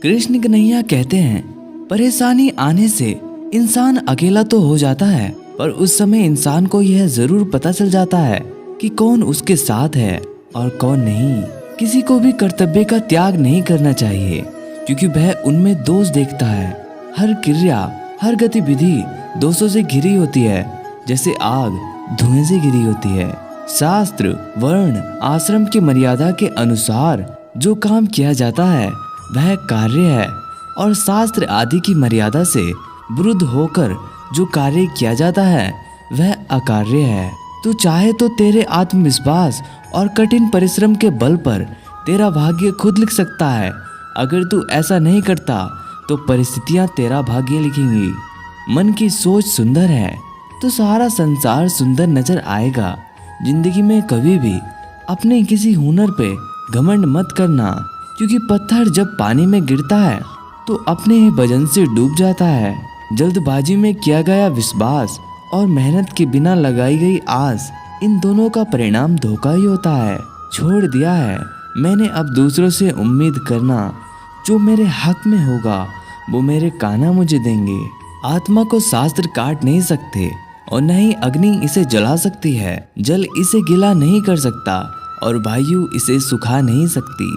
कृष्ण कन्हैया कहते हैं, परेशानी आने से इंसान अकेला तो हो जाता है, पर उस समय इंसान को यह जरूर पता चल जाता है कि कौन उसके साथ है और कौन नहीं। किसी को भी कर्तव्य का त्याग नहीं करना चाहिए, क्योंकि वह उनमें दोष देखता है। हर क्रिया, हर गतिविधि दोषों से घिरी होती है, जैसे आग धुएं से घिरी होती है। शास्त्र, वर्ण, आश्रम की मर्यादा के अनुसार जो काम किया जाता है वह कार्य है, और शास्त्र आदि की मर्यादा से विरुद्ध होकर जो कार्य किया जाता है वह अकार्य है। तू चाहे तो तेरे आत्मविश्वास और कठिन परिश्रम के बल पर तेरा भाग्य खुद लिख सकता है। अगर तू ऐसा नहीं करता तो परिस्थितियां तेरा भाग्य लिखेंगी। मन की सोच सुंदर है तो सारा संसार सुंदर नजर आएगा। जिंदगी में कभी भी अपने किसी हुनर पे घमंड मत करना, क्योंकि पत्थर जब पानी में गिरता है तो अपने ही वजन से डूब जाता है। जल्दबाजी में किया गया विश्वास और मेहनत के बिना लगाई गई आस, इन दोनों का परिणाम धोखा ही होता है। छोड़ दिया है मैंने अब दूसरों से उम्मीद करना, जो मेरे हक में होगा वो मेरे कान्हा मुझे देंगे। आत्मा को शास्त्र काट नहीं सकते और न ही अग्नि इसे जला सकती है। जल इसे गीला नहीं कर सकता और वायु इसे सुखा नहीं सकती।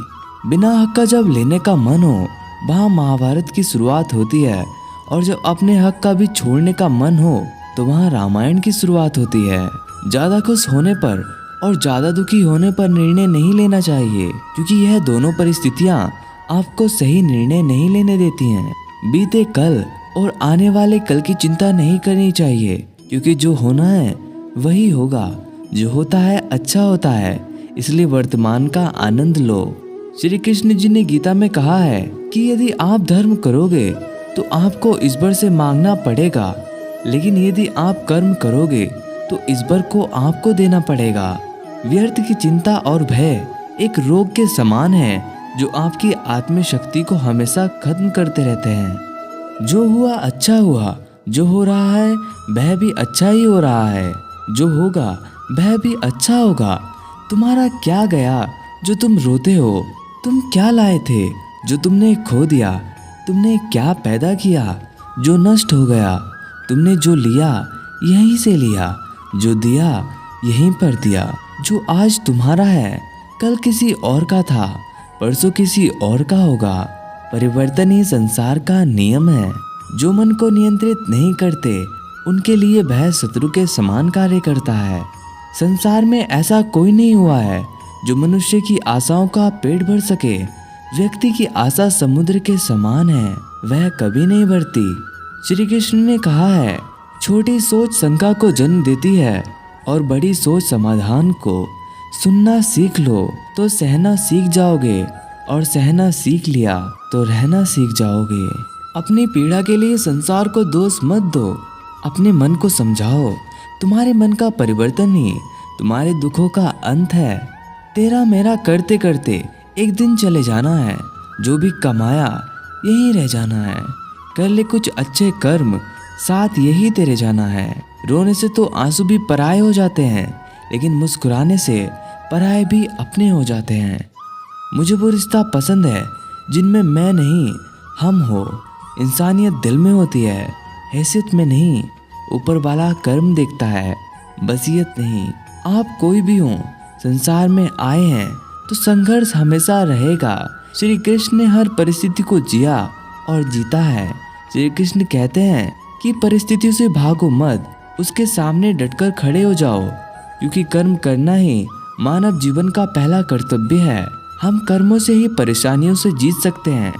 बिना हक का जब लेने का मन हो वहाँ महाभारत की शुरुआत होती है, और जब अपने हक का भी छोड़ने का मन हो तो वहाँ रामायण की शुरुआत होती है। ज्यादा खुश होने पर और ज्यादा दुखी होने पर निर्णय नहीं लेना चाहिए, क्योंकि यह दोनों परिस्थितियाँ आपको सही निर्णय नहीं लेने देती हैं। बीते कल और आने वाले कल की चिंता नहीं करनी चाहिए, क्योंकि जो होना है वही होगा। जो होता है अच्छा होता है, इसलिए वर्तमान का आनंद लो। श्री कृष्ण जी ने गीता में कहा है कि यदि आप धर्म करोगे तो आपको ईश्वर से मांगना पड़ेगा, लेकिन यदि आप कर्म करोगे तो ईश्वर को आपको देना पड़ेगा। व्यर्थ की चिंता और भय एक रोग के समान है, जो आपकी आत्म शक्ति को हमेशा खत्म करते रहते हैं। जो हुआ अच्छा हुआ, जो हो रहा है वह भी अच्छा ही हो रहा है, जो होगा वह भी अच्छा होगा। तुम्हारा क्या गया जो तुम रोते हो? तुम क्या लाए थे जो तुमने खो दिया? तुमने क्या पैदा किया जो नष्ट हो गया? तुमने जो लिया यहीं से लिया, जो दिया यहीं पर दिया। जो आज तुम्हारा है कल किसी और का था, परसों किसी और का होगा। परिवर्तन ही संसार का नियम है। जो मन को नियंत्रित नहीं करते उनके लिए वह शत्रु के समान कार्य करता है। संसार में ऐसा कोई नहीं हुआ है जो मनुष्य की आशाओं का पेट भर सके। व्यक्ति की आशा समुद्र के समान है, वह कभी नहीं भरती। श्री कृष्ण ने कहा है, छोटी सोच शंका को जन्म देती है और बड़ी सोच समाधान को। सुनना सीख लो तो सहना सीख जाओगे, और सहना सीख लिया तो रहना सीख जाओगे। अपनी पीड़ा के लिए संसार को दोष मत दो, अपने मन को समझाओ। तुम्हारे मन का परिवर्तन ही तुम्हारे दुखों का अंत है। तेरा मेरा करते करते एक दिन चले जाना है। जो भी कमाया यहीं रह जाना है। कर ले कुछ अच्छे कर्म, साथ यही तेरे जाना है। रोने से तो आंसू भी पराये हो जाते हैं, लेकिन मुस्कुराने से पराये भी अपने हो जाते हैं। मुझे वो रिश्ता पसंद है जिनमें मैं नहीं हम हो। इंसानियत दिल में होती है, हैसियत में नहीं। ऊपर वाला कर्म देखता है, बसियत नहीं। आप कोई भी हो, संसार में आए हैं तो संघर्ष हमेशा रहेगा। श्री कृष्ण ने हर परिस्थिति को जिया और जीता है। श्री कृष्ण कहते हैं कि परिस्थितियों से भागो मत, उसके सामने डटकर खड़े हो जाओ, क्योंकि कर्म करना ही मानव जीवन का पहला कर्तव्य है। हम कर्मों से ही परेशानियों से जीत सकते हैं।